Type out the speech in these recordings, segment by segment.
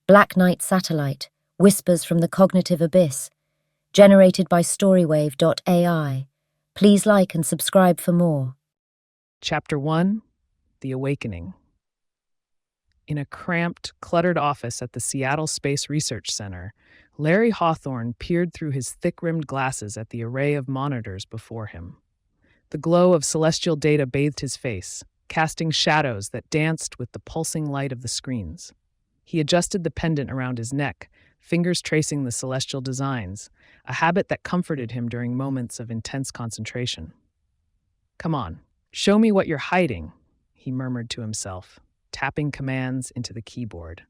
Black Knight Satellite, Whispers from the Cognitive Abyss, generated by StoryWave.ai. Please like and subscribe for more. Chapter 1: The Awakening. In a cramped, cluttered office at the Seattle Space Research Center, Larry Hawthorne peered through his thick-rimmed glasses at the array of monitors before him. The glow of celestial data bathed his face, casting shadows that danced with the pulsing light of the screens. He adjusted the pendant around his neck, fingers tracing the celestial designs, a habit that comforted him during moments of intense concentration. "Come on, show me what you're hiding," he murmured to himself, tapping commands into the keyboard.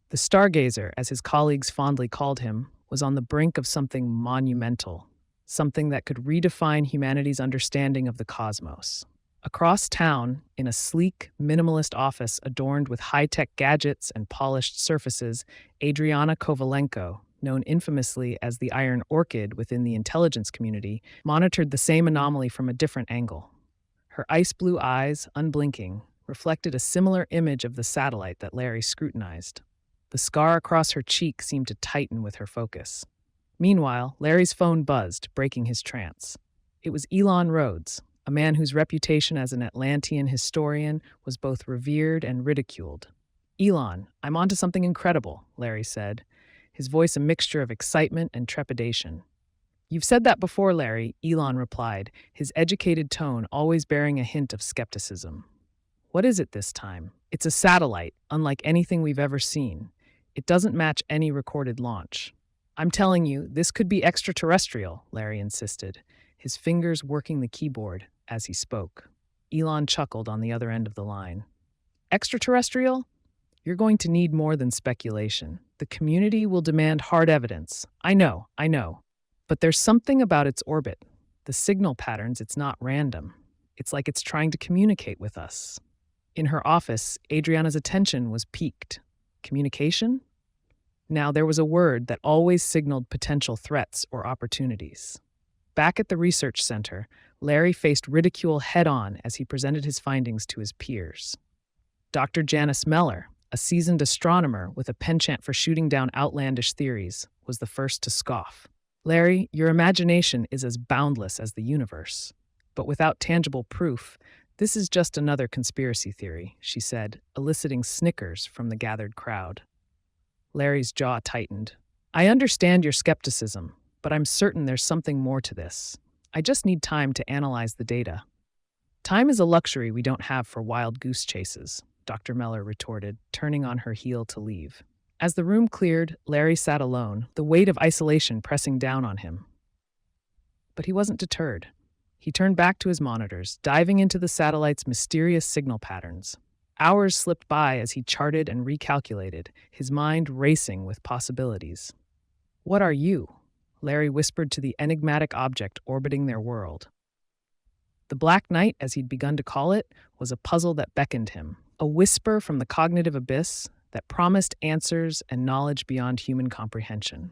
The stargazer, as his colleagues fondly called him, was on the brink of something monumental, something that could redefine humanity's understanding of the cosmos. Across town, in a sleek, minimalist office adorned with high-tech gadgets and polished surfaces, Adriana Kovalenko, known infamously as the Iron Orchid within the intelligence community, monitored the same anomaly from a different angle. Her ice-blue eyes, unblinking, reflected a similar image of the satellite that Larry scrutinized. The scar across her cheek seemed to tighten with her focus. Meanwhile, Larry's phone buzzed, breaking his trance. It was Elon Rhodes, a man whose reputation as an Atlantean historian was both revered and ridiculed. "Elon, I'm onto something incredible," Larry said, his voice a mixture of excitement and trepidation. "You've said that before, Larry," Elon replied, his educated tone always bearing a hint of skepticism. "What is it this time?" "It's a satellite, unlike anything we've ever seen. It doesn't match any recorded launch." "I'm telling you, this could be extraterrestrial," Larry insisted, his fingers working the keyboard as he spoke. Elon chuckled on the other end of the line. "Extraterrestrial? You're going to need more than speculation. The community will demand hard evidence. I know. But there's something about its orbit. The signal patterns, it's not random. It's like it's trying to communicate with us." In her office, Adriana's attention was piqued. Communication? Now, there was a word that always signaled potential threats or opportunities. Back at the research center, Larry faced ridicule head-on as he presented his findings to his peers. Dr. Janice Meller, a seasoned astronomer with a penchant for shooting down outlandish theories, was the first to scoff. "Larry, your imagination is as boundless as the universe. But without tangible proof, this is just another conspiracy theory," she said, eliciting snickers from the gathered crowd. Larry's jaw tightened. "I understand your skepticism, but I'm certain there's something more to this. I just need time to analyze the data." "Time is a luxury we don't have for wild goose chases," Dr. Meller retorted, turning on her heel to leave. As the room cleared, Larry sat alone, the weight of isolation pressing down on him. But he wasn't deterred. He turned back to his monitors, diving into the satellite's mysterious signal patterns. Hours slipped by as he charted and recalculated, his mind racing with possibilities. "What are you?" Larry whispered to the enigmatic object orbiting their world. The Black Knight, as he'd begun to call it, was a puzzle that beckoned him, a whisper from the cognitive abyss that promised answers and knowledge beyond human comprehension.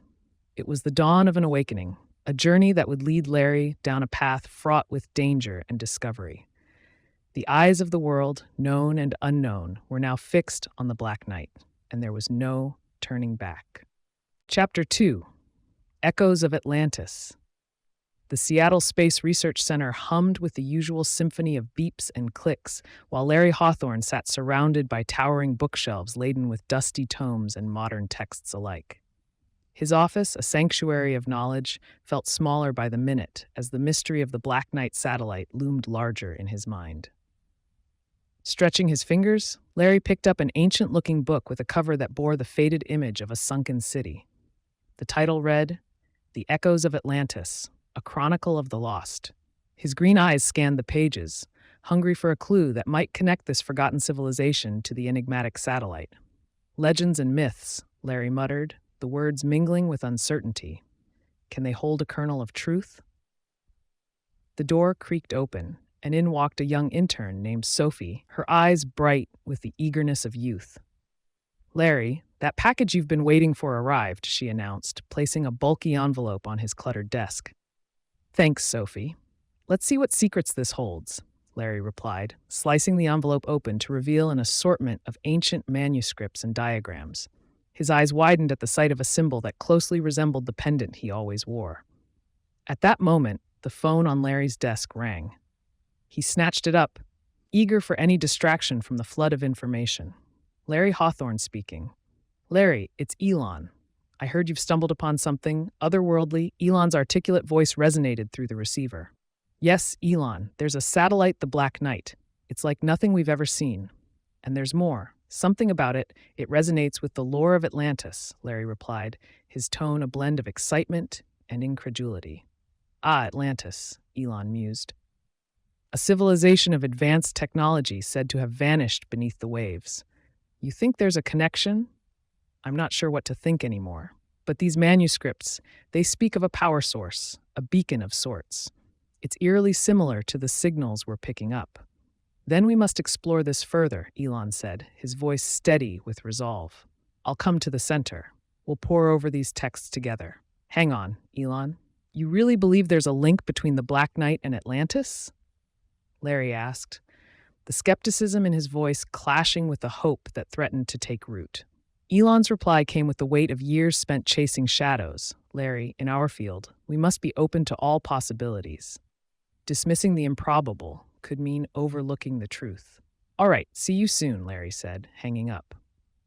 It was the dawn of an awakening, a journey that would lead Larry down a path fraught with danger and discovery. The eyes of the world, known and unknown, were now fixed on the Black Knight, and there was no turning back. Chapter 2: Echoes of Atlantis. The Seattle Space Research Center hummed with the usual symphony of beeps and clicks, while Larry Hawthorne sat surrounded by towering bookshelves laden with dusty tomes and modern texts alike. His office, a sanctuary of knowledge, felt smaller by the minute as the mystery of the Black Knight satellite loomed larger in his mind. Stretching his fingers, Larry picked up an ancient-looking book with a cover that bore the faded image of a sunken city. The title read, "The Echoes of Atlantis, a Chronicle of the Lost." His green eyes scanned the pages, hungry for a clue that might connect this forgotten civilization to the enigmatic satellite. "Legends and myths," Larry muttered, the words mingling with uncertainty. Can they hold a kernel of truth? The door creaked open, and in walked a young intern named Sophie, her eyes bright with the eagerness of youth. "Larry, that package you've been waiting for arrived," she announced, placing a bulky envelope on his cluttered desk. "Thanks, Sophie. Let's see what secrets this holds," Larry replied, slicing the envelope open to reveal an assortment of ancient manuscripts and diagrams. His eyes widened at the sight of a symbol that closely resembled the pendant he always wore. At that moment, the phone on Larry's desk rang. He snatched it up, eager for any distraction from the flood of information. Larry Hawthorne speaking. Larry, it's Elon. I heard you've stumbled upon something otherworldly. Elon's articulate voice resonated through the receiver. Yes, Elon, there's a satellite, the Black Knight. It's like nothing we've ever seen. And there's more. Something about it, it resonates with the lore of Atlantis, Larry replied, his tone a blend of excitement and incredulity. Ah, Atlantis, Elon mused. A civilization of advanced technology said to have vanished beneath the waves. You think there's a connection? I'm not sure what to think anymore. But these manuscripts, they speak of a power source, a beacon of sorts. It's eerily similar to the signals we're picking up. Then we must explore this further, Elon said, his voice steady with resolve. I'll come to the center. We'll pore over these texts together. Hang on, Elon. You really believe there's a link between the Black Knight and Atlantis? Larry asked, the skepticism in his voice clashing with the hope that threatened to take root. Elon's reply came with the weight of years spent chasing shadows. Larry, in our field, we must be open to all possibilities. Dismissing the improbable could mean overlooking the truth. All right, see you soon, Larry said, hanging up.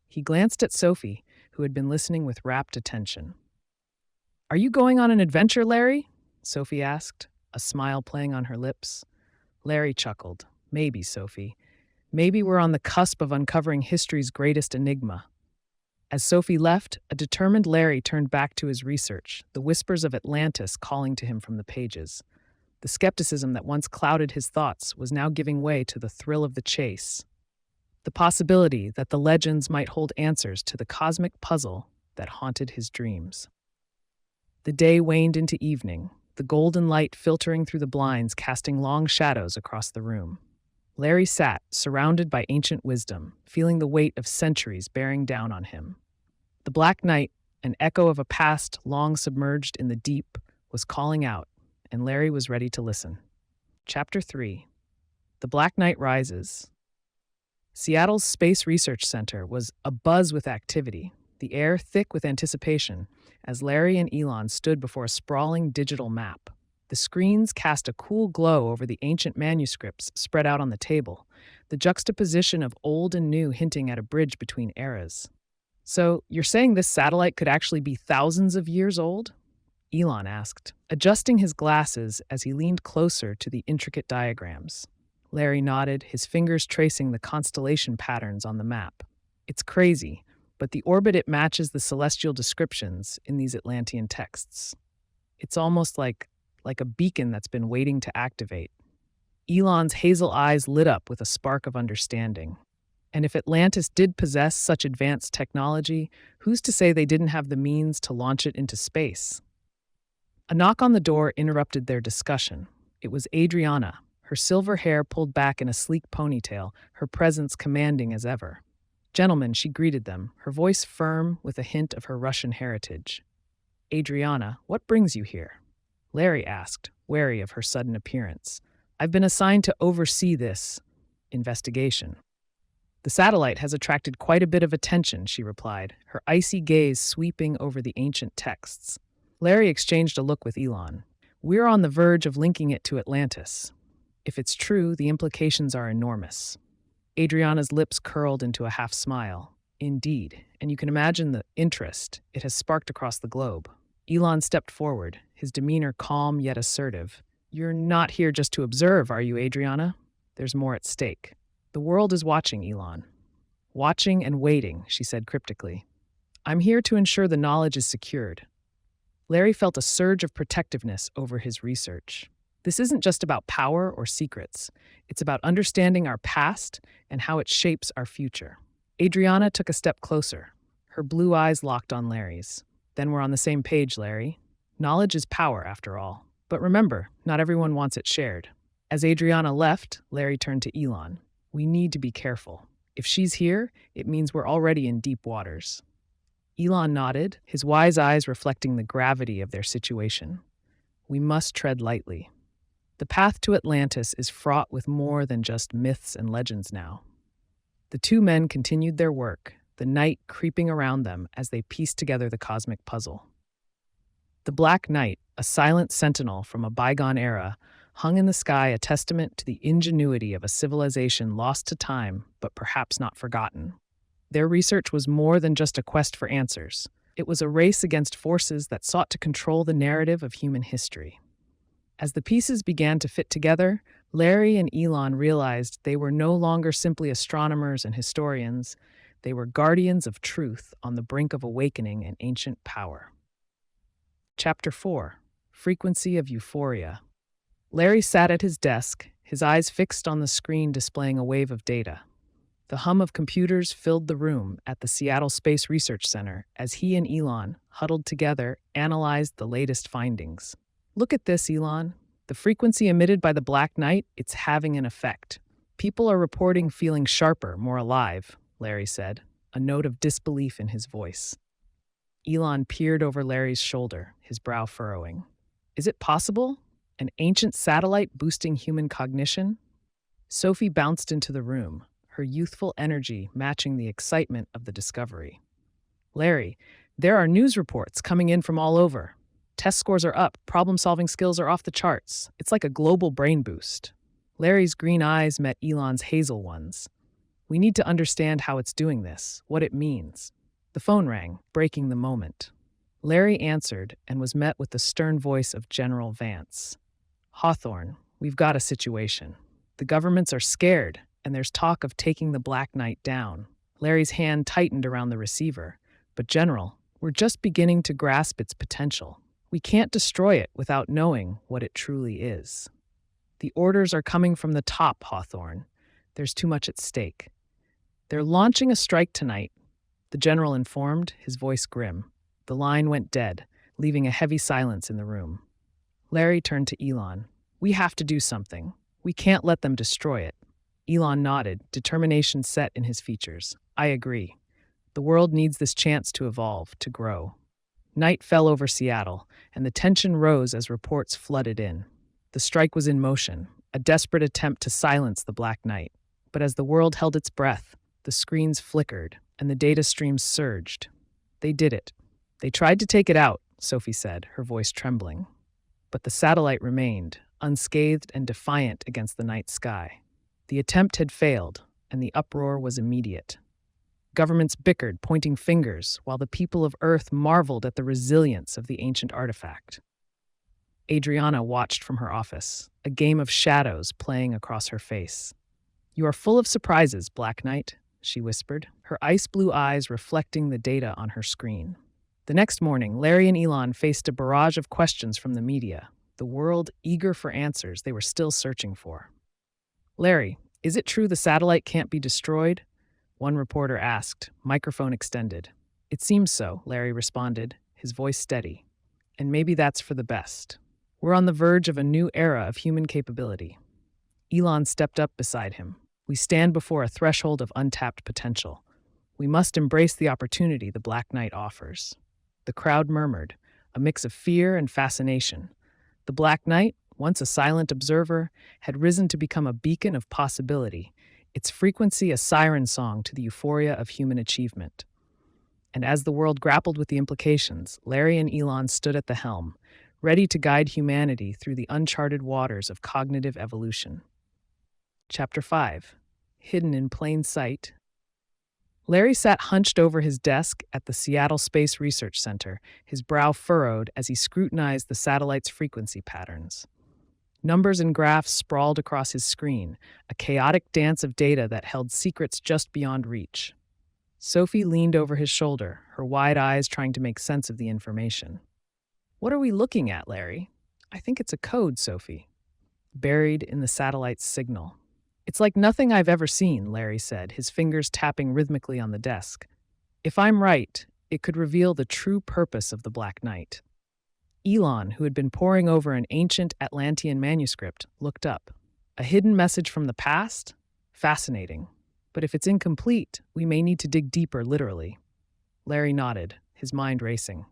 He glanced at Sophie, who had been listening with rapt attention. Are you going on an adventure, Larry? Sophie asked, a smile playing on her lips. Larry chuckled. Maybe, Sophie. Maybe we're on the cusp of uncovering history's greatest enigma. As Sophie left, a determined Larry turned back to his research, the whispers of Atlantis calling to him from the pages. The skepticism that once clouded his thoughts was now giving way to the thrill of the chase. The possibility that the legends might hold answers to the cosmic puzzle that haunted his dreams. The day waned into evening, the golden light filtering through the blinds casting long shadows across the room. Larry sat, surrounded by ancient wisdom, feeling the weight of centuries bearing down on him. The Black Knight, an echo of a past long submerged in the deep, was calling out, and Larry was ready to listen. Chapter 3. The Black Knight Rises. Seattle's Space Research Center was abuzz with activity, the air thick with anticipation, as Larry and Elon stood before a sprawling digital map. The screens cast a cool glow over the ancient manuscripts spread out on the table, the juxtaposition of old and new hinting at a bridge between eras. So, you're saying this satellite could actually be thousands of years old? Elon asked, adjusting his glasses as he leaned closer to the intricate diagrams. Larry nodded, his fingers tracing the constellation patterns on the map. It's crazy, but the orbit it matches the celestial descriptions in these Atlantean texts. It's almost like a beacon that's been waiting to activate. Elon's hazel eyes lit up with a spark of understanding. And if Atlantis did possess such advanced technology, who's to say they didn't have the means to launch it into space? A knock on the door interrupted their discussion. It was Adriana, her silver hair pulled back in a sleek ponytail, her presence commanding as ever. Gentlemen, she greeted them, her voice firm with a hint of her Russian heritage. Adriana, what brings you here? Larry asked, wary of her sudden appearance. I've been assigned to oversee this investigation. The satellite has attracted quite a bit of attention, she replied, her icy gaze sweeping over the ancient texts. Larry exchanged a look with Elon. We're on the verge of linking it to Atlantis. If it's true, the implications are enormous. Adriana's lips curled into a half smile. Indeed, and you can imagine the interest it has sparked across the globe. Elon stepped forward, his demeanor calm yet assertive. You're not here just to observe, are you, Adriana? There's more at stake. The world is watching, Elon. Watching and waiting, she said cryptically. I'm here to ensure the knowledge is secured. Larry felt a surge of protectiveness over his research. This isn't just about power or secrets. It's about understanding our past and how it shapes our future. Adriana took a step closer, her blue eyes locked on Larry's. Then we're on the same page, Larry. Knowledge is power, after all. But remember, not everyone wants it shared. As Adriana left, Larry turned to Elon. We need to be careful. If she's here, it means we're already in deep waters. Elon nodded, his wise eyes reflecting the gravity of their situation. We must tread lightly. The path to Atlantis is fraught with more than just myths and legends now. The two men continued their work, the night creeping around them as they pieced together the cosmic puzzle. The Black Knight, a silent sentinel from a bygone era, hung in the sky, a testament to the ingenuity of a civilization lost to time, but perhaps not forgotten. Their research was more than just a quest for answers. It was a race against forces that sought to control the narrative of human history. As the pieces began to fit together, Larry and Elon realized they were no longer simply astronomers and historians. They were guardians of truth on the brink of awakening an ancient power. Chapter 4: Frequency of Euphoria. Larry sat at his desk, his eyes fixed on the screen displaying a wave of data. The hum of computers filled the room at the Seattle Space Research Center as he and Elon, huddled together, analyzed the latest findings. Look at this, Elon. The frequency emitted by the Black Knight, it's having an effect. People are reporting feeling sharper, more alive, Larry said, a note of disbelief in his voice. Elon peered over Larry's shoulder, his brow furrowing. Is it possible? An ancient satellite boosting human cognition? Sophie bounced into the room, her youthful energy matching the excitement of the discovery. Larry, there are news reports coming in from all over. Test scores are up, problem-solving skills are off the charts. It's like a global brain boost. Larry's green eyes met Elon's hazel ones. We need to understand how it's doing this, what it means. The phone rang, breaking the moment. Larry answered and was met with the stern voice of General Vance. Hawthorne, we've got a situation. The governments are scared, and there's talk of taking the Black Knight down. Larry's hand tightened around the receiver. But General, we're just beginning to grasp its potential. We can't destroy it without knowing what it truly is. The orders are coming from the top, Hawthorne. There's too much at stake. They're launching a strike tonight, the general informed, his voice grim. The line went dead, leaving a heavy silence in the room. Larry turned to Elon. We have to do something. We can't let them destroy it. Elon nodded, determination set in his features. I agree. The world needs this chance to evolve, to grow. Night fell over Seattle, and the tension rose as reports flooded in. The strike was in motion, a desperate attempt to silence the Black Knight. But as the world held its breath, the screens flickered, and the data streams surged. They did it. They tried to take it out, Sophie said, her voice trembling. But the satellite remained, unscathed and defiant against the night sky. The attempt had failed, and the uproar was immediate. Governments bickered, pointing fingers, while the people of Earth marveled at the resilience of the ancient artifact. Adriana watched from her office, a game of shadows playing across her face. You are full of surprises, Black Knight, she whispered, her ice-blue eyes reflecting the data on her screen. The next morning, Larry and Elon faced a barrage of questions from the media, the world eager for answers they were still searching for. Larry, is it true the satellite can't be destroyed? One reporter asked, microphone extended. It seems so, Larry responded, his voice steady. And maybe that's for the best. We're on the verge of a new era of human capability. Elon stepped up beside him. We stand before a threshold of untapped potential. We must embrace the opportunity the Black Knight offers. The crowd murmured, a mix of fear and fascination. The Black Knight, once a silent observer, had risen to become a beacon of possibility, its frequency a siren song to the euphoria of human achievement. And as the world grappled with the implications, Larry and Elon stood at the helm, ready to guide humanity through the uncharted waters of cognitive evolution. Chapter 5: Hidden in Plain Sight. Larry sat hunched over his desk at the Seattle Space Research Center, his brow furrowed as he scrutinized the satellite's frequency patterns. Numbers and graphs sprawled across his screen, a chaotic dance of data that held secrets just beyond reach. Sophie leaned over his shoulder, her wide eyes trying to make sense of the information. What are we looking at, Larry? I think it's a code, Sophie. Buried in the satellite's signal. It's like nothing I've ever seen, Larry said, his fingers tapping rhythmically on the desk. If I'm right, it could reveal the true purpose of the Black Knight. Elon, who had been poring over an ancient Atlantean manuscript, looked up. A hidden message from the past? Fascinating. But if it's incomplete, we may need to dig deeper, literally. Larry nodded, his mind racing.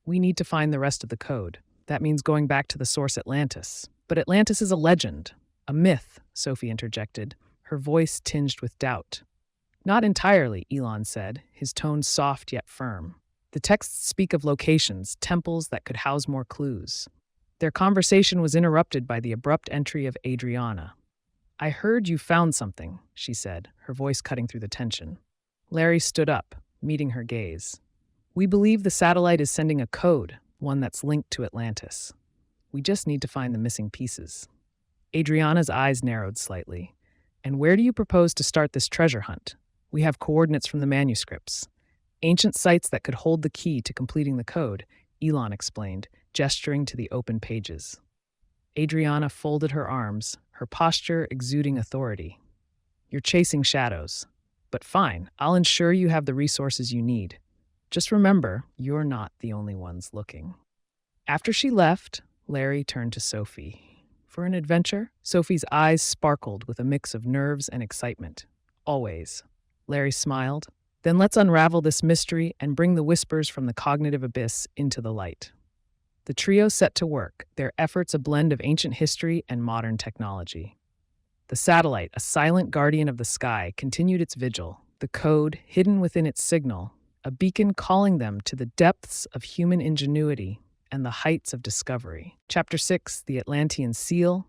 We need to find the rest of the code. That means going back to the source Atlantis. But Atlantis is a legend, a myth, Sophie interjected, her voice tinged with doubt. Not entirely, Elon said, his tone soft yet firm. The texts speak of locations, temples that could house more clues. Their conversation was interrupted by the abrupt entry of Adriana. I heard you found something, she said, her voice cutting through the tension. Larry stood up, meeting her gaze. We believe the satellite is sending a code, one that's linked to Atlantis. We just need to find the missing pieces. Adriana's eyes narrowed slightly. And where do you propose to start this treasure hunt? We have coordinates from the manuscripts. Ancient sites that could hold the key to completing the code, Elon explained, gesturing to the open pages. Adriana folded her arms, her posture exuding authority. You're chasing shadows. But fine, I'll ensure you have the resources you need. Just remember, you're not the only ones looking. After she left, Larry turned to Sophie. For an adventure? Sophie's eyes sparkled with a mix of nerves and excitement. Always. Larry smiled. Then let's unravel this mystery and bring the whispers from the cognitive abyss into the light. The trio set to work, their efforts a blend of ancient history and modern technology. The satellite, a silent guardian of the sky, continued its vigil, the code, hidden within its signal, a beacon calling them to the depths of human ingenuity and the heights of discovery. Chapter 6, The Atlantean Seal.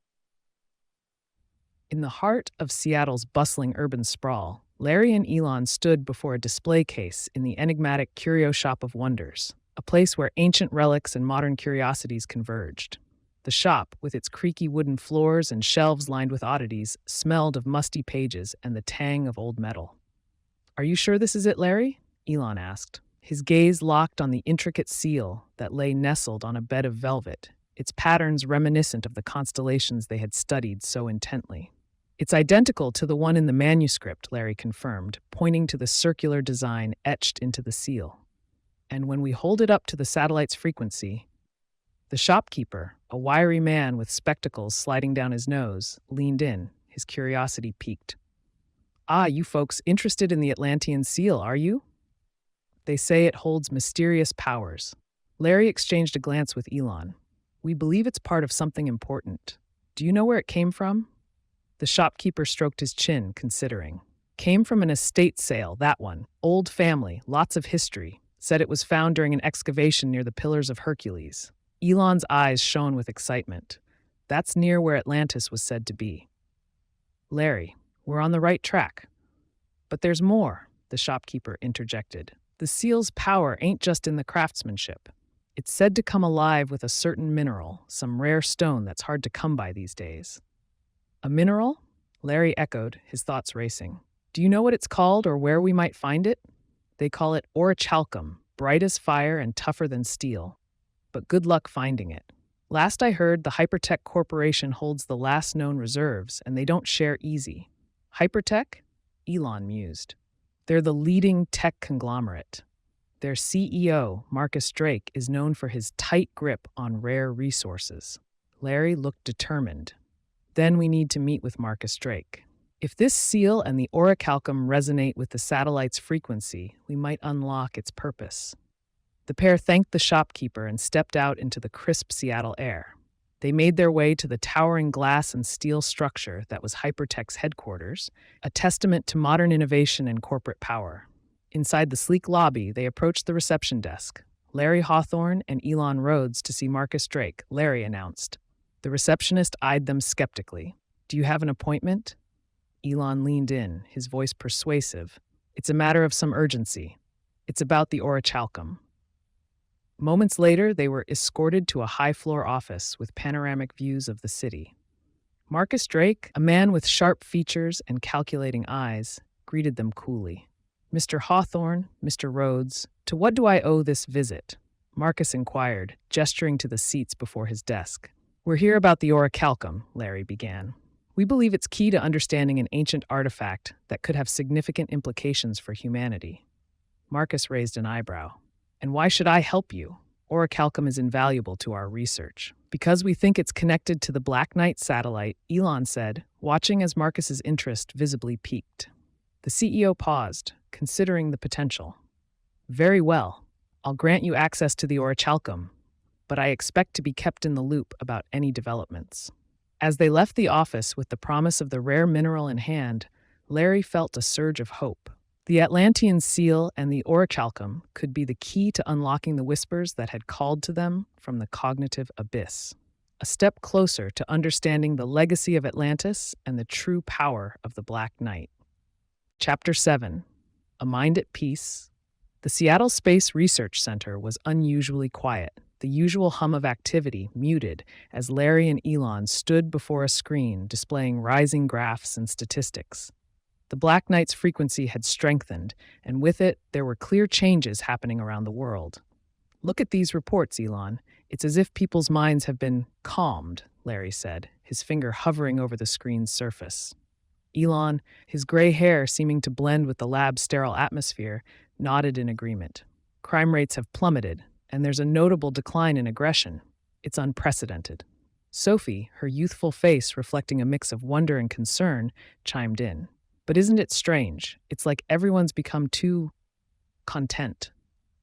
In the heart of Seattle's bustling urban sprawl, Larry and Elon stood before a display case in the enigmatic Curio Shop of Wonders, a place where ancient relics and modern curiosities converged. The shop, with its creaky wooden floors and shelves lined with oddities, smelled of musty pages and the tang of old metal. Are you sure this is it, Larry? Elon asked, his gaze locked on the intricate seal that lay nestled on a bed of velvet, its patterns reminiscent of the constellations they had studied so intently. It's identical to the one in the manuscript, Larry confirmed, pointing to the circular design etched into the seal. And when we hold it up to the satellite's frequency, the shopkeeper, a wiry man with spectacles sliding down his nose, leaned in, his curiosity piqued. Ah, you folks interested in the Atlantean seal, are you? They say it holds mysterious powers. Larry exchanged a glance with Elon. We believe it's part of something important. Do you know where it came from? The shopkeeper stroked his chin, considering. Came from an estate sale, that one. Old family, lots of history. Said it was found during an excavation near the Pillars of Hercules. Elon's eyes shone with excitement. That's near where Atlantis was said to be. Larry, we're on the right track. But there's more, the shopkeeper interjected. The seal's power ain't just in the craftsmanship. It's said to come alive with a certain mineral, some rare stone that's hard to come by these days. A mineral? Larry echoed, his thoughts racing. Do you know what it's called or where we might find it? They call it orichalcum, bright as fire and tougher than steel. But good luck finding it. Last I heard, the Hypertech Corporation holds the last known reserves, and they don't share easy. Hypertech? Elon mused. They're the leading tech conglomerate. Their CEO, Marcus Drake, is known for his tight grip on rare resources. Larry looked determined. Then we need to meet with Marcus Drake. If this seal and the orichalcum resonate with the satellite's frequency, we might unlock its purpose. The pair thanked the shopkeeper and stepped out into the crisp Seattle air. They made their way to the towering glass and steel structure that was Hypertech's headquarters, a testament to modern innovation and corporate power. Inside the sleek lobby, they approached the reception desk. Larry Hawthorne and Elon Rhodes to see Marcus Drake, Larry announced. The receptionist eyed them skeptically. Do you have an appointment? Elon leaned in, his voice persuasive. It's a matter of some urgency. It's about the orichalcum. Moments later, they were escorted to a high-floor office with panoramic views of the city. Marcus Drake, a man with sharp features and calculating eyes, greeted them coolly. Mr. Hawthorne, Mr. Rhodes, to what do I owe this visit? Marcus inquired, gesturing to the seats before his desk. We're here about the orichalcum, Larry began. We believe it's key to understanding an ancient artifact that could have significant implications for humanity. Marcus raised an eyebrow. And why should I help you? Orichalcum is invaluable to our research. Because we think it's connected to the Black Knight satellite, Elon said, watching as Marcus's interest visibly peaked. The CEO paused, considering the potential. Very well. I'll grant you access to the orichalcum, but I expect to be kept in the loop about any developments. As they left the office with the promise of the rare mineral in hand, Larry felt a surge of hope. The Atlantean seal and the orichalcum could be the key to unlocking the whispers that had called to them from the cognitive abyss. A step closer to understanding the legacy of Atlantis and the true power of the Black Knight. Chapter 7. A Mind at Peace. The Seattle Space Research Center was unusually quiet, the usual hum of activity muted as Larry and Elon stood before a screen displaying rising graphs and statistics. The Black Knight's frequency had strengthened, and with it, there were clear changes happening around the world. "Look at these reports, Elon. It's as if people's minds have been calmed," Larry said, his finger hovering over the screen's surface. Elon, his gray hair seeming to blend with the lab's sterile atmosphere, nodded in agreement. "Crime rates have plummeted, and there's a notable decline in aggression. It's unprecedented." Sophie, her youthful face reflecting a mix of wonder and concern, chimed in. "But isn't it strange? It's like everyone's become too content.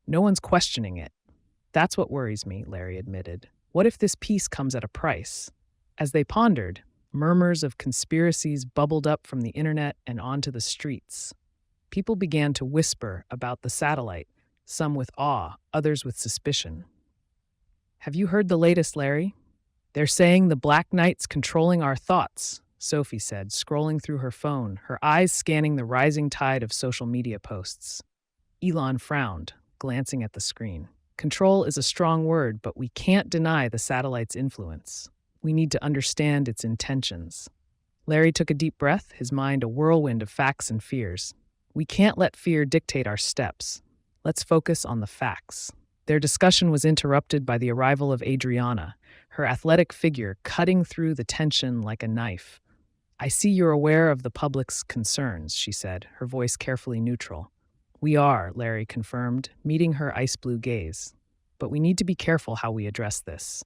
No one's questioning it." "That's what worries me," Larry admitted. "What if this peace comes at a price?" As they pondered, murmurs of conspiracies bubbled up from the internet and onto the streets. People began to whisper about the satellite, some with awe, others with suspicion. "Have you heard the latest, Larry? They're saying the Black Knight's controlling our thoughts," Sophie said, scrolling through her phone, her eyes scanning the rising tide of social media posts. Elon frowned, glancing at the screen. "Control is a strong word, but we can't deny the satellite's influence. We need to understand its intentions." Larry took a deep breath, his mind a whirlwind of facts and fears. "We can't let fear dictate our steps. Let's focus on the facts." Their discussion was interrupted by the arrival of Adriana, her athletic figure cutting through the tension like a knife. "I see you're aware of the public's concerns," she said, her voice carefully neutral. "We are," Larry confirmed, meeting her ice-blue gaze. "But we need to be careful how we address this.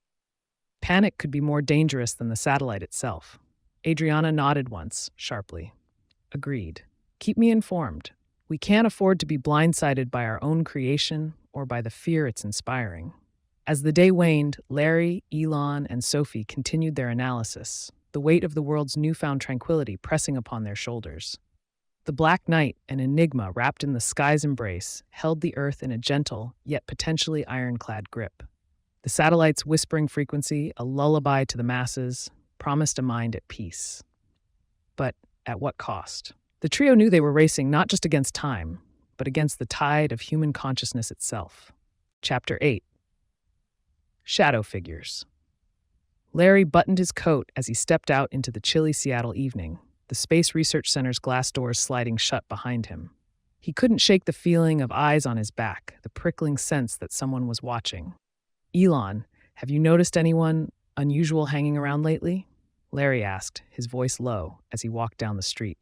Panic could be more dangerous than the satellite itself." Adriana nodded once, sharply. "Agreed. Keep me informed. We can't afford to be blindsided by our own creation or by the fear it's inspiring." As the day waned, Larry, Elon, and Sophie continued their analysis, the weight of the world's newfound tranquility pressing upon their shoulders. The Black Knight, an enigma wrapped in the sky's embrace, held the Earth in a gentle, yet potentially ironclad grip. The satellite's whispering frequency, a lullaby to the masses, promised a mind at peace. But at what cost? The trio knew they were racing not just against time, but against the tide of human consciousness itself. Chapter 8. Shadow Figures. Larry buttoned his coat as he stepped out into the chilly Seattle evening, the Space Research Center's glass doors sliding shut behind him. He couldn't shake the feeling of eyes on his back, the prickling sense that someone was watching. "Elon, have you noticed anyone unusual hanging around lately?" Larry asked, his voice low, as he walked down the street.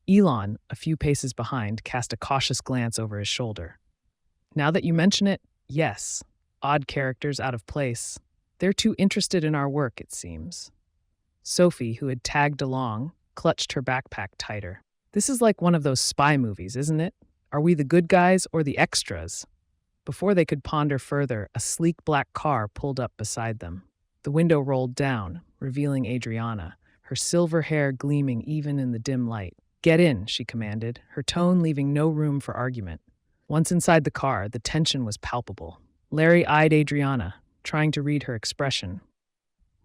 Elon, a few paces behind, cast a cautious glance over his shoulder. "Now that you mention it, yes. Odd characters out of place. They're too interested in our work, it seems." Sophie, who had tagged along, clutched her backpack tighter. "This is like one of those spy movies, isn't it? Are we the good guys or the extras?" Before they could ponder further, a sleek black car pulled up beside them. The window rolled down, revealing Adriana, her silver hair gleaming even in the dim light. "Get in," she commanded, her tone leaving no room for argument. Once inside the car, the tension was palpable. Larry eyed Adriana, trying to read her expression.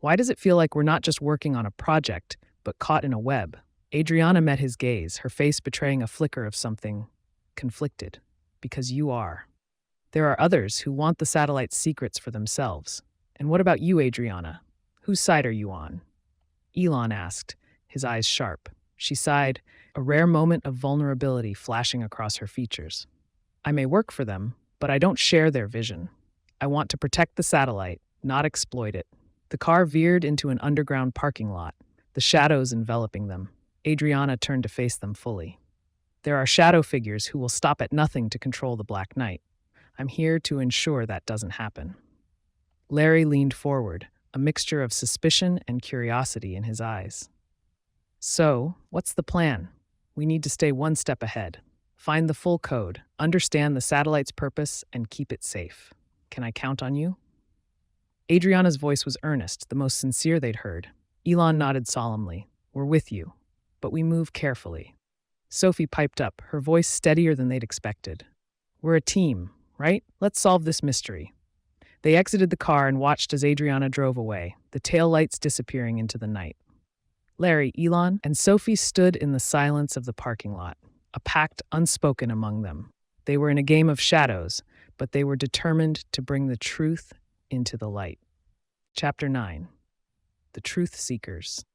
"Why does it feel like we're not just working on a project, but caught in a web?" Adriana met his gaze, her face betraying a flicker of something conflicted. "Because you are. There are others who want the satellite's secrets for themselves. And what about you, Adriana? Whose side are you on?" Elon asked, his eyes sharp. She sighed, a rare moment of vulnerability flashing across her features. "I may work for them, but I don't share their vision. I want to protect the satellite, not exploit it." The car veered into an underground parking lot, the shadows enveloping them. Adriana turned to face them fully. "There are shadow figures who will stop at nothing to control the Black Knight. I'm here to ensure that doesn't happen." Larry leaned forward, a mixture of suspicion and curiosity in his eyes. "So, what's the plan? We need to stay one step ahead. Find the full code, understand the satellite's purpose, and keep it safe. Can I count on you?" Adriana's voice was earnest, the most sincere they'd heard. Elon nodded solemnly. "We're with you, but we move carefully." Sophie piped up, her voice steadier than they'd expected. We're a team, right? Let's solve this mystery. They exited the car and watched as Adriana drove away, the taillights disappearing into the night. Larry, Elon, and Sophie stood in the silence of the parking lot, a pact unspoken among them. They were in a game of shadows, but they were determined to bring the truth into the light. Chapter 9. The Truth Seekers.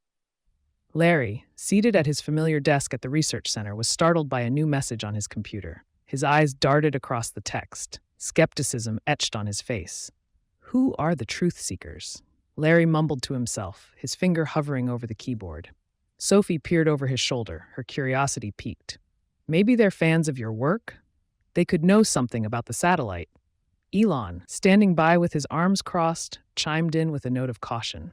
Larry, seated at his familiar desk at the research center, was startled by a new message on his computer. His eyes darted across the text, skepticism etched on his face. Who are the truth seekers? Larry mumbled to himself, his finger hovering over the keyboard. Sophie peered over his shoulder, her curiosity piqued. Maybe they're fans of your work? They could know something about the satellite. Elon, standing by with his arms crossed, chimed in with a note of caution.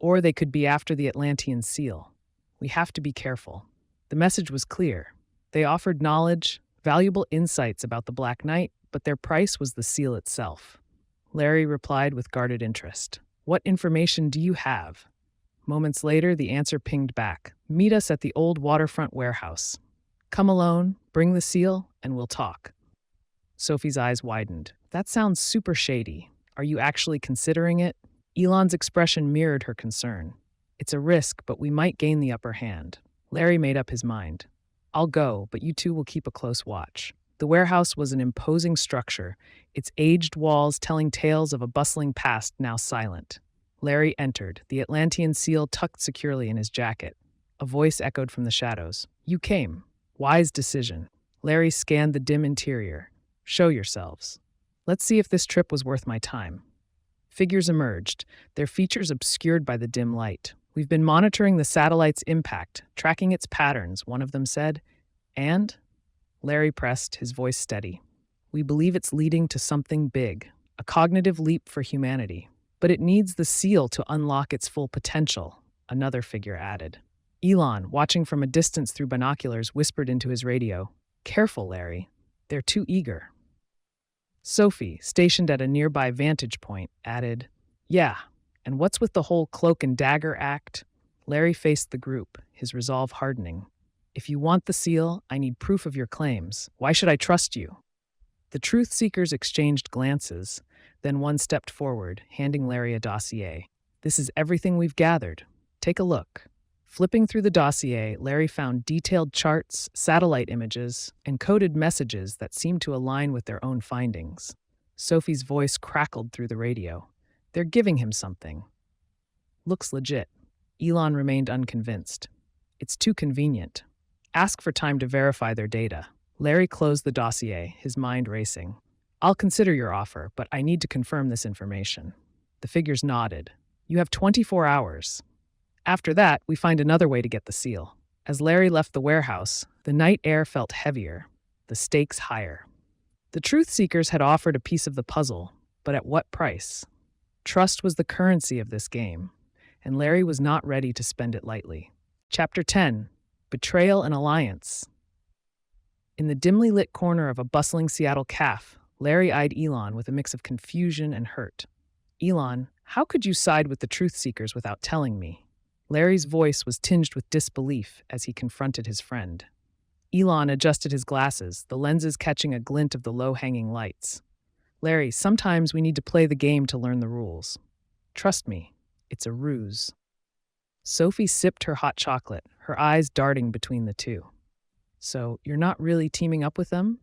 Or they could be after the Atlantean seal. We have to be careful. The message was clear. They offered knowledge, valuable insights about the Black Knight, but their price was the seal itself. Larry replied with guarded interest. What information do you have? Moments later, the answer pinged back. Meet us at the old waterfront warehouse. Come alone, bring the seal, and we'll talk. Sophie's eyes widened. That sounds super shady. Are you actually considering it? Elon's expression mirrored her concern. It's a risk, but we might gain the upper hand. Larry made up his mind. I'll go, but you two will keep a close watch. The warehouse was an imposing structure, its aged walls telling tales of a bustling past now silent. Larry entered, the Atlantean seal tucked securely in his jacket. A voice echoed from the shadows. You came. Wise decision. Larry scanned the dim interior. Show yourselves. Let's see if this trip was worth my time. Figures emerged, their features obscured by the dim light. We've been monitoring the satellite's impact, tracking its patterns, one of them said. And? Larry pressed, his voice steady. We believe it's leading to something big, a cognitive leap for humanity. But it needs the seal to unlock its full potential, another figure added. Elon, watching from a distance through binoculars, whispered into his radio, Careful, Larry. They're too eager. Sophie, stationed at a nearby vantage point, added, Yeah, and what's with the whole cloak and dagger act? Larry faced the group, his resolve hardening. If you want the seal, I need proof of your claims. Why should I trust you? The truth seekers exchanged glances, then one stepped forward, handing Larry a dossier. This is everything we've gathered. Take a look. Flipping through the dossier, Larry found detailed charts, satellite images, and coded messages that seemed to align with their own findings. Sophie's voice crackled through the radio. They're giving him something. Looks legit. Elon remained unconvinced. It's too convenient. Ask for time to verify their data. Larry closed the dossier, his mind racing. I'll consider your offer, but I need to confirm this information. The figures nodded. You have 24 hours. After that, we find another way to get the seal. As Larry left the warehouse, the night air felt heavier, the stakes higher. The truth seekers had offered a piece of the puzzle, but at what price? Trust was the currency of this game, and Larry was not ready to spend it lightly. Chapter 10. Betrayal and Alliance. In the dimly lit corner of a bustling Seattle cafe, Larry eyed Elon with a mix of confusion and hurt. Elon, how could you side with the truth seekers without telling me? Larry's voice was tinged with disbelief as he confronted his friend. Elon adjusted his glasses, the lenses catching a glint of the low-hanging lights. Larry, sometimes we need to play the game to learn the rules. Trust me, it's a ruse. Sophie sipped her hot chocolate, her eyes darting between the two. So, you're not really teaming up with them?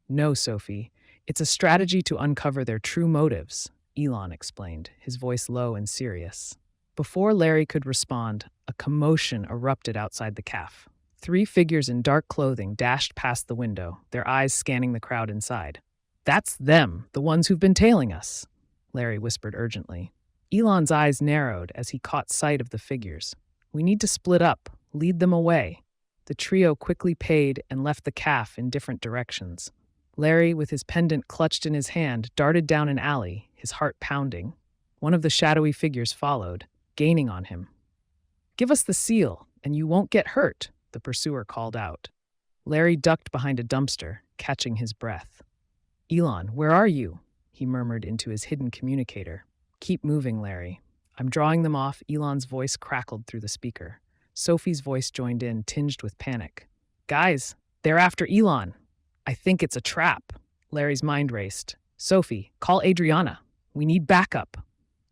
No, Sophie. It's a strategy to uncover their true motives, Elon explained, his voice low and serious. Before Larry could respond, a commotion erupted outside the cafe. 3 figures in dark clothing dashed past the window, their eyes scanning the crowd inside. That's them, the ones who've been tailing us, Larry whispered urgently. Elon's eyes narrowed as he caught sight of the figures. We need to split up, lead them away. The trio quickly paid and left the cafe in different directions. Larry, with his pendant clutched in his hand, darted down an alley, his heart pounding. One of the shadowy figures followed, gaining on him. Give us the seal, and you won't get hurt, the pursuer called out. Larry ducked behind a dumpster, catching his breath. Elon, where are you? He murmured into his hidden communicator. Keep moving, Larry. I'm drawing them off. Elon's voice crackled through the speaker. Sophie's voice joined in, tinged with panic. Guys, they're after Elon. I think it's a trap. Larry's mind raced. Sophie, call Adriana. We need backup.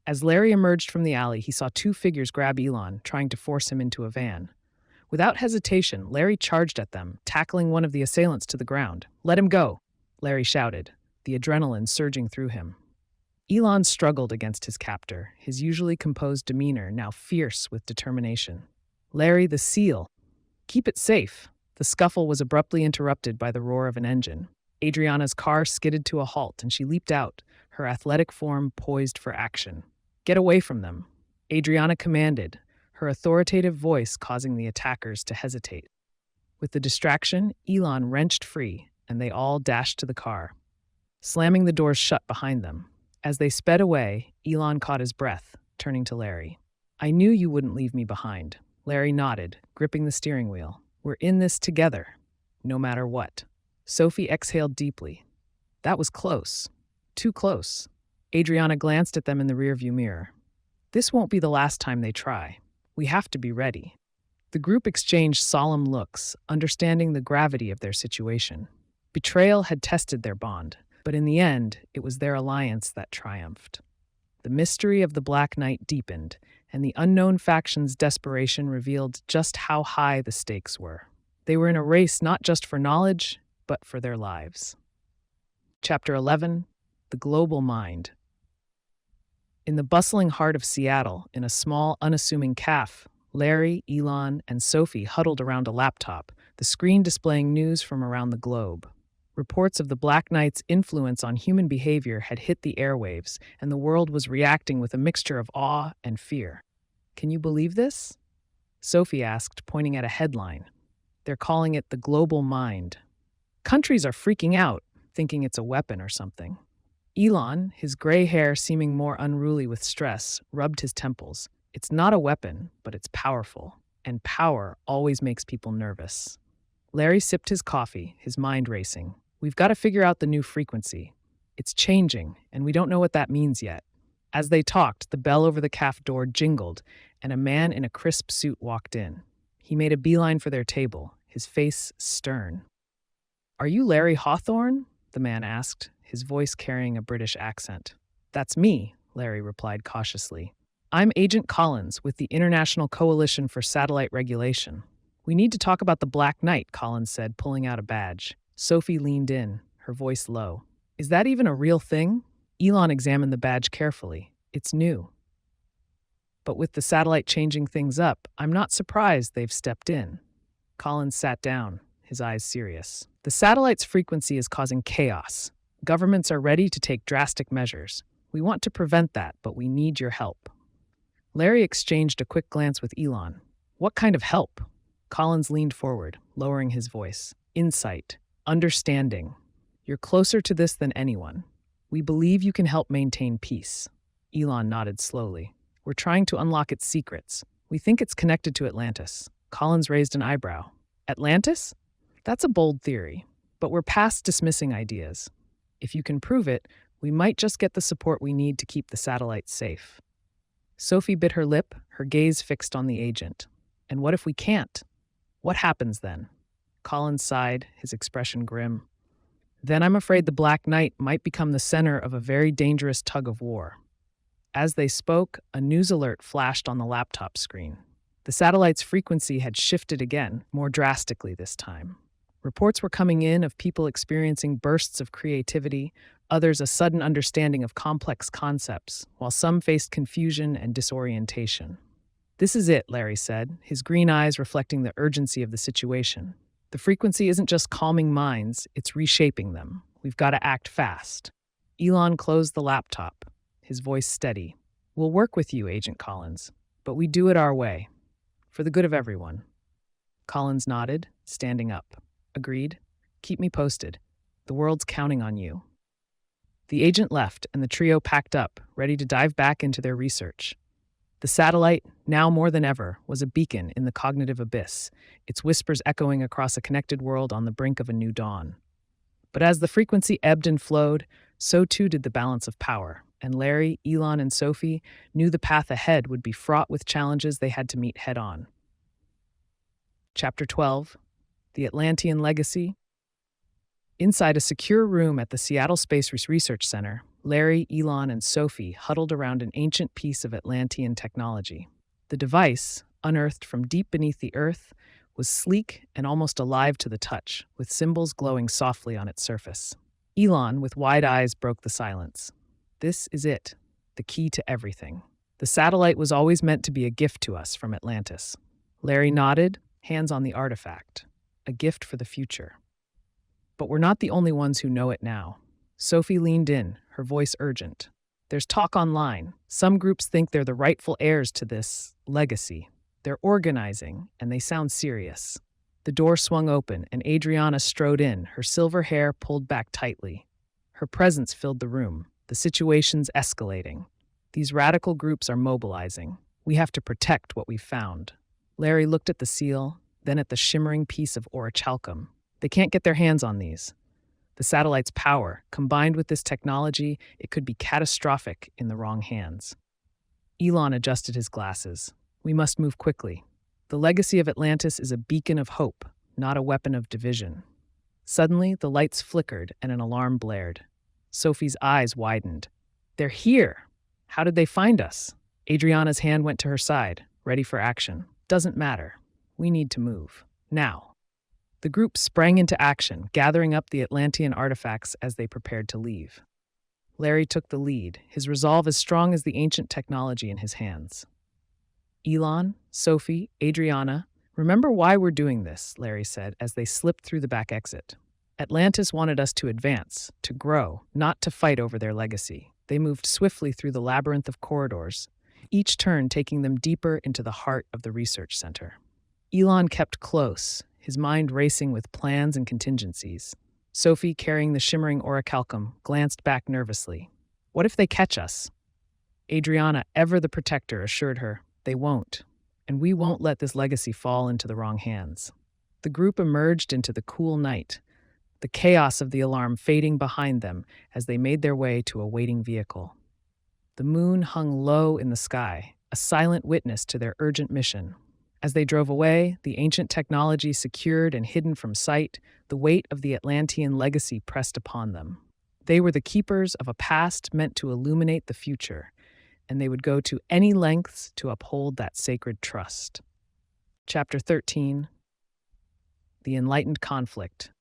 As Larry emerged from the alley, he saw two figures grab Elon, trying to force him into a van. Without hesitation, Larry charged at them, tackling one of the assailants to the ground. Let him go, Larry shouted, the adrenaline surging through him. Elon struggled against his captor, his usually composed demeanor now fierce with determination. Larry the Seal. Keep it safe. The scuffle was abruptly interrupted by the roar of an engine. Adriana's car skidded to a halt, and she leaped out, her athletic form poised for action. Get away from them, Adriana commanded, her authoritative voice causing the attackers to hesitate. With the distraction, Elon wrenched free, and they all dashed to the car, slamming the doors shut behind them. As they sped away, Elon caught his breath, turning to Larry. I knew you wouldn't leave me behind. Larry nodded, gripping the steering wheel. We're in this together, no matter what. Sophie exhaled deeply. That was close. Too close. Adriana glanced at them in the rearview mirror. This won't be the last time they try. We have to be ready. The group exchanged solemn looks, understanding the gravity of their situation. Betrayal had tested their bond, but in the end, it was their alliance that triumphed. The mystery of the Black Knight deepened, and the unknown faction's desperation revealed just how high the stakes were. They were in a race not just for knowledge, but for their lives. Chapter 11: The Global Mind. In the bustling heart of Seattle, in a small, unassuming cafe, Larry, Elon, and Sophie huddled around a laptop, the screen displaying news from around the globe. Reports of the Black Knight's influence on human behavior had hit the airwaves, and the world was reacting with a mixture of awe and fear. Can you believe this? Sophie asked, pointing at a headline. They're calling it the global mind. Countries are freaking out, thinking it's a weapon or something. Elon, his gray hair seeming more unruly with stress, rubbed his temples. It's not a weapon, but it's powerful, and power always makes people nervous. Larry sipped his coffee, his mind racing. We've got to figure out the new frequency. It's changing, and we don't know what that means yet. As they talked, the bell over the cafe door jingled, and a man in a crisp suit walked in. He made a beeline for their table, his face stern. Are you Larry Hawthorne? The man asked, his voice carrying a British accent. That's me, Larry replied cautiously. I'm Agent Collins with the International Coalition for Satellite Regulation. We need to talk about the Black Knight, Collins said, pulling out a badge. Sophie leaned in, her voice low. Is that even a real thing? Elon examined the badge carefully. It's new. But with the satellite changing things up, I'm not surprised they've stepped in. Collins sat down, his eyes serious. The satellite's frequency is causing chaos. Governments are ready to take drastic measures. We want to prevent that, but we need your help. Larry exchanged a quick glance with Elon. What kind of help? Collins leaned forward, lowering his voice. Insight. Understanding. You're closer to this than anyone. We believe you can help maintain peace. Elon nodded slowly. We're trying to unlock its secrets. We think it's connected to Atlantis. Collins raised an eyebrow. Atlantis? That's a bold theory, but we're past dismissing ideas. If you can prove it, we might just get the support we need to keep the satellite safe. Sophie bit her lip, her gaze fixed on the agent. And what if we can't? What happens then? Collins sighed, his expression grim. Then I'm afraid the Black Knight might become the center of a very dangerous tug of war. As they spoke, a news alert flashed on the laptop screen. The satellite's frequency had shifted again, more drastically this time. Reports were coming in of people experiencing bursts of creativity, others a sudden understanding of complex concepts, while some faced confusion and disorientation. This is it, Larry said, his green eyes reflecting the urgency of the situation. The frequency isn't just calming minds, it's reshaping them. We've got to act fast. Elon closed the laptop, his voice steady. We'll work with you, Agent Collins, but we do it our way, for the good of everyone. Collins nodded, standing up. Agreed. Keep me posted. The world's counting on you. The agent left, and the trio packed up, ready to dive back into their research. The satellite, now more than ever, was a beacon in the cognitive abyss, its whispers echoing across a connected world on the brink of a new dawn. But as the frequency ebbed and flowed, so too did the balance of power, and Larry, Elon, and Sophie knew the path ahead would be fraught with challenges they had to meet head-on. Chapter 12: The Atlantean Legacy. Inside a secure room at the Seattle Space Research Center, Larry, Elon, and Sophie huddled around an ancient piece of Atlantean technology. The device, unearthed from deep beneath the Earth, was sleek and almost alive to the touch, with symbols glowing softly on its surface. Elon, with wide eyes, broke the silence. This is it, the key to everything. The satellite was always meant to be a gift to us from Atlantis. Larry nodded, hands on the artifact, a gift for the future. But we're not the only ones who know it now. Sophie leaned in, her voice urgent. There's talk online. Some groups think they're the rightful heirs to this legacy. They're organizing, and they sound serious. The door swung open, and Adriana strode in, her silver hair pulled back tightly. Her presence filled the room. The situation's escalating. These radical groups are mobilizing. We have to protect what we've found. Larry looked at the seal, then at the shimmering piece of orichalcum. They can't get their hands on these. The satellite's power, combined with this technology, it could be catastrophic in the wrong hands. Elon adjusted his glasses. We must move quickly. The legacy of Atlantis is a beacon of hope, not a weapon of division. Suddenly, the lights flickered and an alarm blared. Sophie's eyes widened. They're here! How did they find us? Adriana's hand went to her side, ready for action. Doesn't matter. We need to move. Now. The group sprang into action, gathering up the Atlantean artifacts as they prepared to leave. Larry took the lead, his resolve as strong as the ancient technology in his hands. Elon, Sophie, Adriana, remember why we're doing this, Larry said as they slipped through the back exit. Atlantis wanted us to advance, to grow, not to fight over their legacy. They moved swiftly through the labyrinth of corridors, each turn taking them deeper into the heart of the research center. Elon kept close, his mind racing with plans and contingencies. Sophie, carrying the shimmering orichalcum, glanced back nervously. What if they catch us? Adriana, ever the protector, assured her, they won't, and we won't let this legacy fall into the wrong hands. The group emerged into the cool night, the chaos of the alarm fading behind them as they made their way to a waiting vehicle. The moon hung low in the sky, a silent witness to their urgent mission. As they drove away, the ancient technology secured and hidden from sight, the weight of the Atlantean legacy pressed upon them. They were the keepers of a past meant to illuminate the future, and they would go to any lengths to uphold that sacred trust. Chapter 13. The Enlightened Conflict.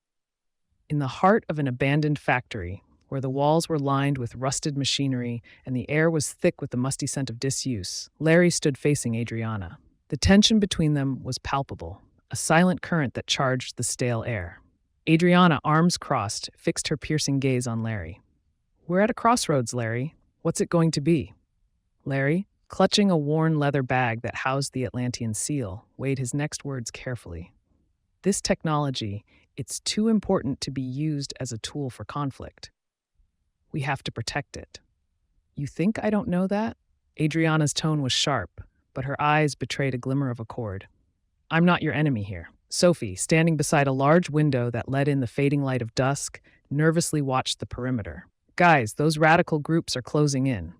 In the heart of an abandoned factory, where the walls were lined with rusted machinery and the air was thick with the musty scent of disuse, Larry stood facing Adriana. The tension between them was palpable, a silent current that charged the stale air. Adriana, arms crossed, fixed her piercing gaze on Larry. We're at a crossroads, Larry. What's it going to be? Larry, clutching a worn leather bag that housed the Atlantean seal, weighed his next words carefully. This technology, it's too important to be used as a tool for conflict. We have to protect it. You think I don't know that? Adriana's tone was sharp, but her eyes betrayed a glimmer of accord. I'm not your enemy here. Sophie, standing beside a large window that let in the fading light of dusk, nervously watched the perimeter. Guys, those radical groups are closing in.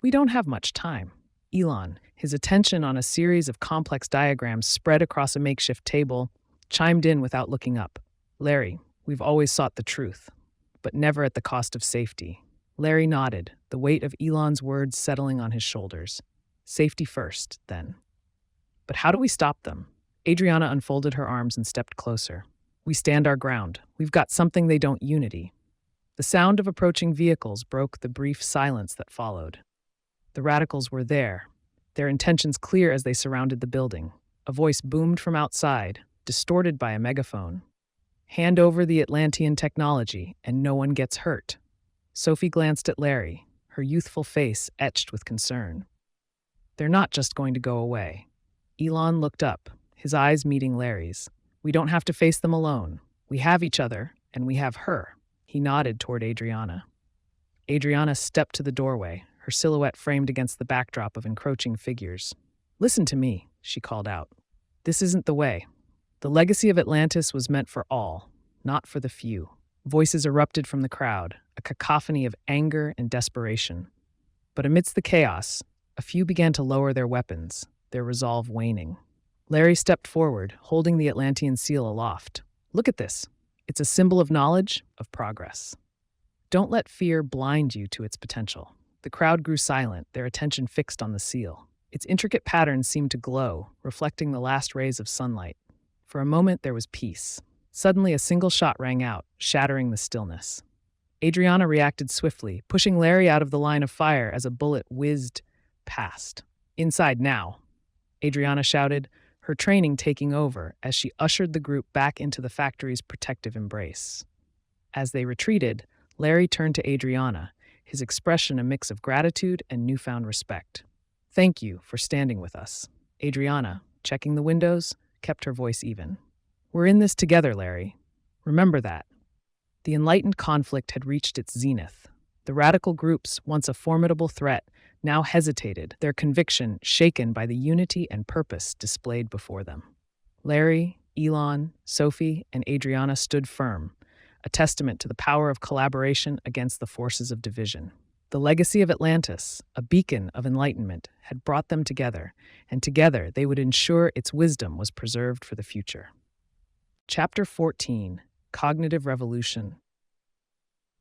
We don't have much time. Elon, his attention on a series of complex diagrams spread across a makeshift table, chimed in without looking up. Larry, we've always sought the truth, but never at the cost of safety. Larry nodded, the weight of Elon's words settling on his shoulders. Safety first, then. But how do we stop them? Adriana unfolded her arms and stepped closer. We stand our ground. We've got something they don't: unity. The sound of approaching vehicles broke the brief silence that followed. The radicals were there, their intentions clear as they surrounded the building. A voice boomed from outside, distorted by a megaphone. Hand over the Atlantean technology, and no one gets hurt. Sophie glanced at Larry, her youthful face etched with concern. They're not just going to go away. Elon looked up, his eyes meeting Larry's. We don't have to face them alone. We have each other, and we have her. He nodded toward Adriana. Adriana stepped to the doorway, her silhouette framed against the backdrop of encroaching figures. Listen to me, she called out. This isn't the way. The legacy of Atlantis was meant for all, not for the few. Voices erupted from the crowd, a cacophony of anger and desperation. But amidst the chaos, a few began to lower their weapons, their resolve waning. Larry stepped forward, holding the Atlantean seal aloft. Look at this. It's a symbol of knowledge, of progress. Don't let fear blind you to its potential. The crowd grew silent, their attention fixed on the seal. Its intricate patterns seemed to glow, reflecting the last rays of sunlight. For a moment, there was peace. Suddenly, a single shot rang out, shattering the stillness. Adriana reacted swiftly, pushing Larry out of the line of fire as a bullet whizzed past. Inside now, Adriana shouted, her training taking over as she ushered the group back into the factory's protective embrace. As they retreated, Larry turned to Adriana, his expression a mix of gratitude and newfound respect. Thank you for standing with us. Adriana, checking the windows, kept her voice even. We're in this together, Larry. Remember that. The enlightened conflict had reached its zenith. The radical groups, once a formidable threat, now hesitated, their conviction shaken by the unity and purpose displayed before them. Larry, Elon, Sophie, and Adriana stood firm, a testament to the power of collaboration against the forces of division. The legacy of Atlantis, a beacon of enlightenment, had brought them together, and together they would ensure its wisdom was preserved for the future. Chapter 14: Cognitive Revolution.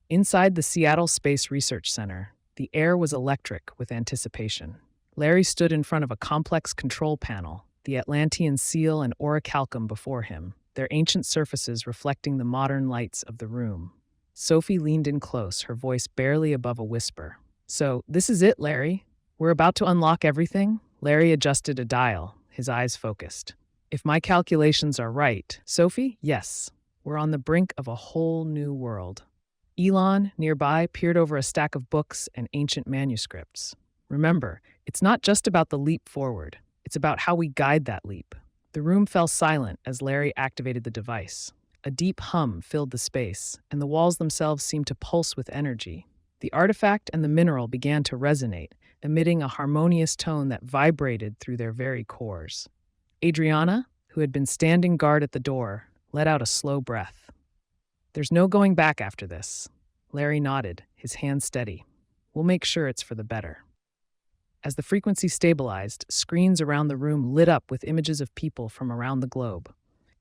Inside the Seattle Space Research Center, the air was electric with anticipation. Larry stood in front of a complex control panel, the Atlantean seal and orichalcum before him, their ancient surfaces reflecting the modern lights of the room. Sophie leaned in close, her voice barely above a whisper. So, this is it, Larry? We're about to unlock everything? Larry adjusted a dial, his eyes focused. If my calculations are right, Sophie, yes, we're on the brink of a whole new world. Elon, nearby, peered over a stack of books and ancient manuscripts. Remember, it's not just about the leap forward. It's about how we guide that leap. The room fell silent as Larry activated the device. A deep hum filled the space, and the walls themselves seemed to pulse with energy. The artifact and the mineral began to resonate, emitting a harmonious tone that vibrated through their very cores. Adriana, who had been standing guard at the door, let out a slow breath. There's no going back after this. Larry nodded, his hand steady. We'll make sure it's for the better. As the frequency stabilized, screens around the room lit up with images of people from around the globe.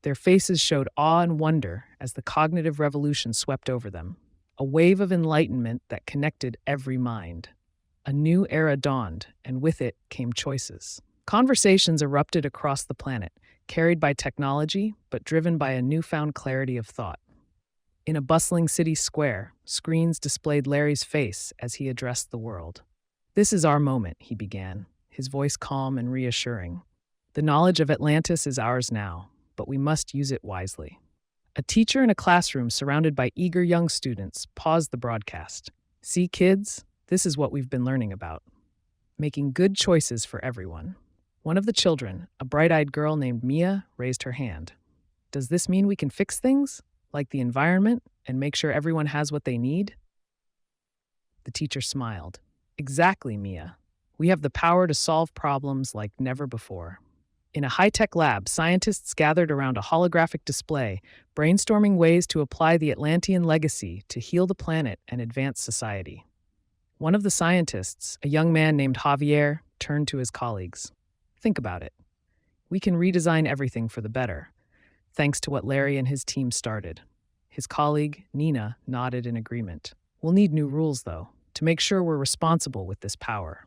Their faces showed awe and wonder as the cognitive revolution swept over them, a wave of enlightenment that connected every mind. A new era dawned, and with it came choices. Conversations erupted across the planet, carried by technology, but driven by a newfound clarity of thought. In a bustling city square, screens displayed Larry's face as he addressed the world. This is our moment, he began, his voice calm and reassuring. The knowledge of Atlantis is ours now, but we must use it wisely. A teacher in a classroom surrounded by eager young students paused the broadcast. See, kids, this is what we've been learning about. Making good choices for everyone. One of the children, a bright-eyed girl named Mia, raised her hand. Does this mean we can fix things, like the environment, and make sure everyone has what they need? The teacher smiled. Exactly, Mia. We have the power to solve problems like never before. In a high-tech lab, scientists gathered around a holographic display, brainstorming ways to apply the Atlantean legacy to heal the planet and advance society. One of the scientists, a young man named Javier, turned to his colleagues. Think about it. We can redesign everything for the better, thanks to what Larry and his team started. His colleague, Nina, nodded in agreement. We'll need new rules, though, to make sure we're responsible with this power.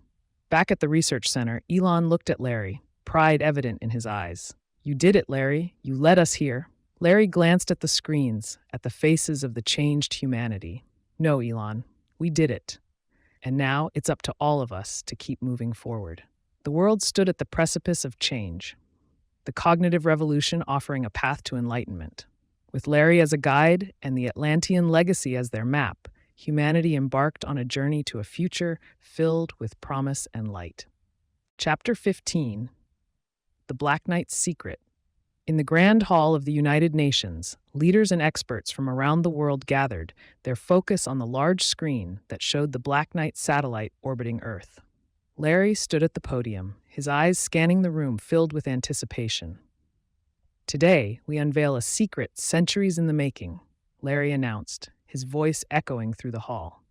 Back at the research center, Elon looked at Larry, pride evident in his eyes. You did it, Larry. You led us here. Larry glanced at the screens, at the faces of the changed humanity. No, Elon, we did it. And now it's up to all of us to keep moving forward. The world stood at the precipice of change, the cognitive revolution offering a path to enlightenment. With Larry as a guide and the Atlantean legacy as their map, humanity embarked on a journey to a future filled with promise and light. Chapter 15: The Black Knight's Secret. In the Grand Hall of the United Nations, leaders and experts from around the world gathered, their focus on the large screen that showed the Black Knight satellite orbiting Earth. Larry stood at the podium, his eyes scanning the room filled with anticipation. Today, we unveil a secret centuries in the making, Larry announced, his voice echoing through the hall.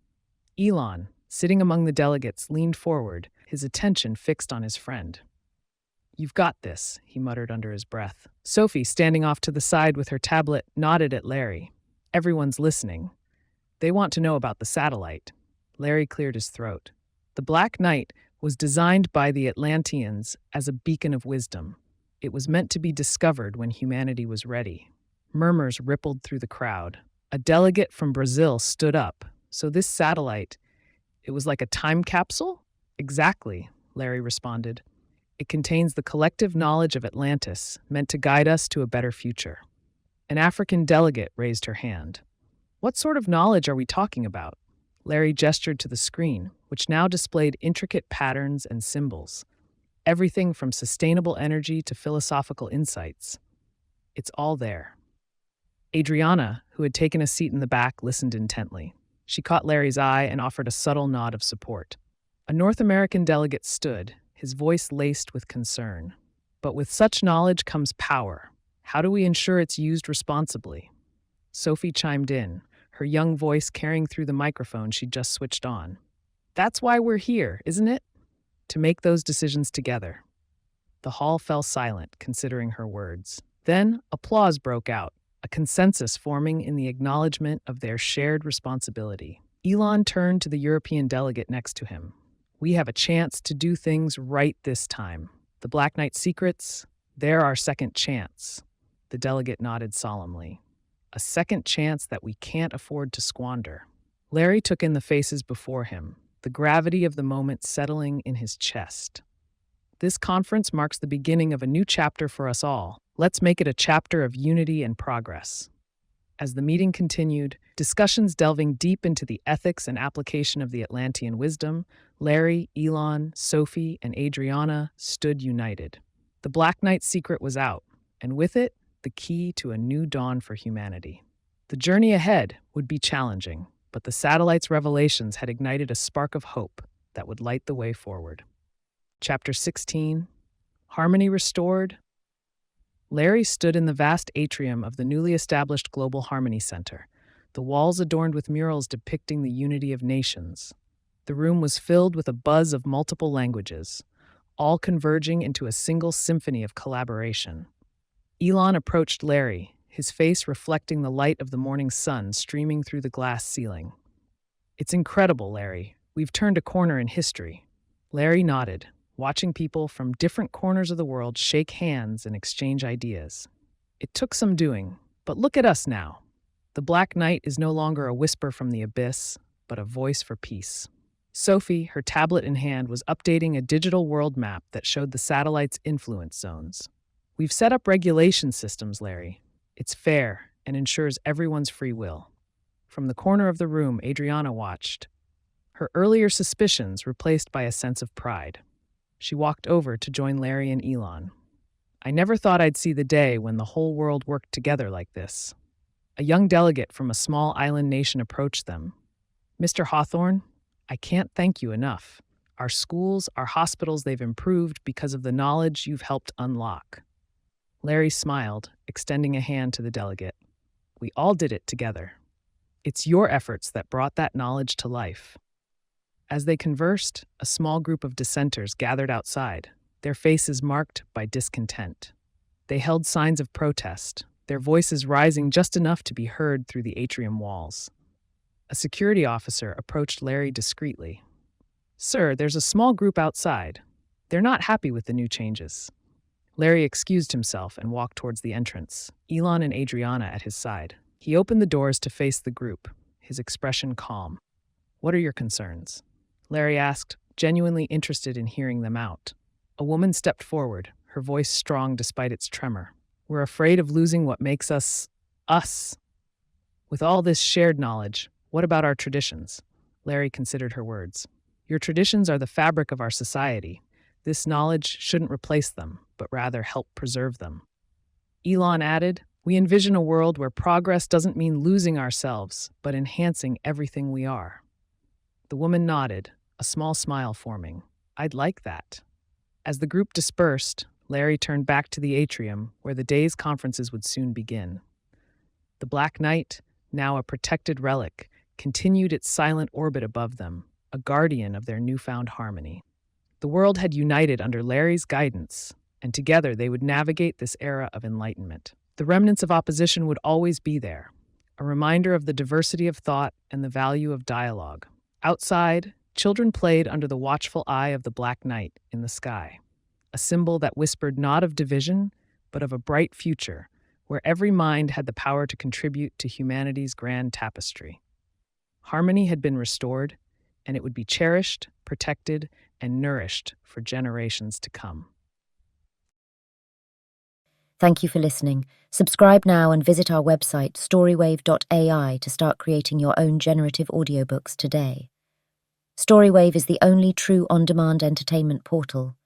Elon, sitting among the delegates, leaned forward, his attention fixed on his friend. "You've got this," he muttered under his breath. Sophie, standing off to the side with her tablet, nodded at Larry. "Everyone's listening. They want to know about the satellite." Larry cleared his throat. The Black Knight was designed by the Atlanteans as a beacon of wisdom. It was meant to be discovered when humanity was ready. Murmurs rippled through the crowd. A delegate from Brazil stood up. "So this satellite, it was like a time capsule?" "Exactly," Larry responded. "It contains the collective knowledge of Atlantis, meant to guide us to a better future." An African delegate raised her hand. "What sort of knowledge are we talking about?" Larry gestured to the screen, which now displayed intricate patterns and symbols. Everything from sustainable energy to philosophical insights. It's all there. Adriana, who had taken a seat in the back, listened intently. She caught Larry's eye and offered a subtle nod of support. A North American delegate stood, his voice laced with concern. "But with such knowledge comes power. How do we ensure it's used responsibly?" Sophie chimed in, her young voice carrying through the microphone she'd just switched on. "That's why we're here, isn't it? To make those decisions together." The hall fell silent, considering her words. Then applause broke out, a consensus forming in the acknowledgement of their shared responsibility. Elon turned to the European delegate next to him. "We have a chance to do things right this time. The Black Knight secrets, they're our second chance." The delegate nodded solemnly. "A second chance that we can't afford to squander." Larry took in the faces before him, the gravity of the moment settling in his chest. "This conference marks the beginning of a new chapter for us all. Let's make it a chapter of unity and progress." As the meeting continued, discussions delving deep into the ethics and application of the Atlantean wisdom, Larry, Elon, Sophie, and Adriana stood united. The Black Knight's secret was out, and with it, the key to a new dawn for humanity. The journey ahead would be challenging, but the satellite's revelations had ignited a spark of hope that would light the way forward. Chapter 16, Harmony Restored. Larry stood in the vast atrium of the newly established Global Harmony Center, the walls adorned with murals depicting the unity of nations. The room was filled with a buzz of multiple languages, all converging into a single symphony of collaboration. Elon approached Larry, his face reflecting the light of the morning sun streaming through the glass ceiling. "It's incredible, Larry. We've turned a corner in history." Larry nodded, watching people from different corners of the world shake hands and exchange ideas. "It took some doing, but look at us now. The Black Knight is no longer a whisper from the abyss, but a voice for peace." Sophie, her tablet in hand, was updating a digital world map that showed the satellite's influence zones. "We've set up regulation systems, Larry. It's fair and ensures everyone's free will." From the corner of the room, Adriana watched, her earlier suspicions replaced by a sense of pride. She walked over to join Larry and Elon. "I never thought I'd see the day when the whole world worked together like this." A young delegate from a small island nation approached them. "Mr. Hawthorne, I can't thank you enough. Our schools, our hospitals, they've improved because of the knowledge you've helped unlock." Larry smiled, extending a hand to the delegate. "We all did it together. It's your efforts that brought that knowledge to life." As they conversed, a small group of dissenters gathered outside, their faces marked by discontent. They held signs of protest, their voices rising just enough to be heard through the atrium walls. A security officer approached Larry discreetly. "Sir, there's a small group outside. They're not happy with the new changes." Larry excused himself and walked towards the entrance, Elon and Adriana at his side. He opened the doors to face the group, his expression calm. "What are your concerns?" Larry asked, genuinely interested in hearing them out. A woman stepped forward, her voice strong despite its tremor. "We're afraid of losing what makes us, us. With all this shared knowledge, what about our traditions?" Larry considered her words. "Your traditions are the fabric of our society. This knowledge shouldn't replace them, but rather help preserve them." Elon added, "We envision a world where progress doesn't mean losing ourselves, but enhancing everything we are." The woman nodded, a small smile forming. "I'd like that." As the group dispersed, Larry turned back to the atrium, where the day's conferences would soon begin. The Black Knight, now a protected relic, continued its silent orbit above them, a guardian of their newfound harmony. The world had united under Larry's guidance, and together they would navigate this era of enlightenment. The remnants of opposition would always be there, a reminder of the diversity of thought and the value of dialogue. Outside, children played under the watchful eye of the Black Knight in the sky, a symbol that whispered not of division, but of a bright future where every mind had the power to contribute to humanity's grand tapestry. Harmony had been restored, and it would be cherished, protected, and nourished for generations to come. Thank you for listening. Subscribe now and visit our website, StoryWave.ai, to start creating your own generative audiobooks today. StoryWave is the only true on-demand entertainment portal.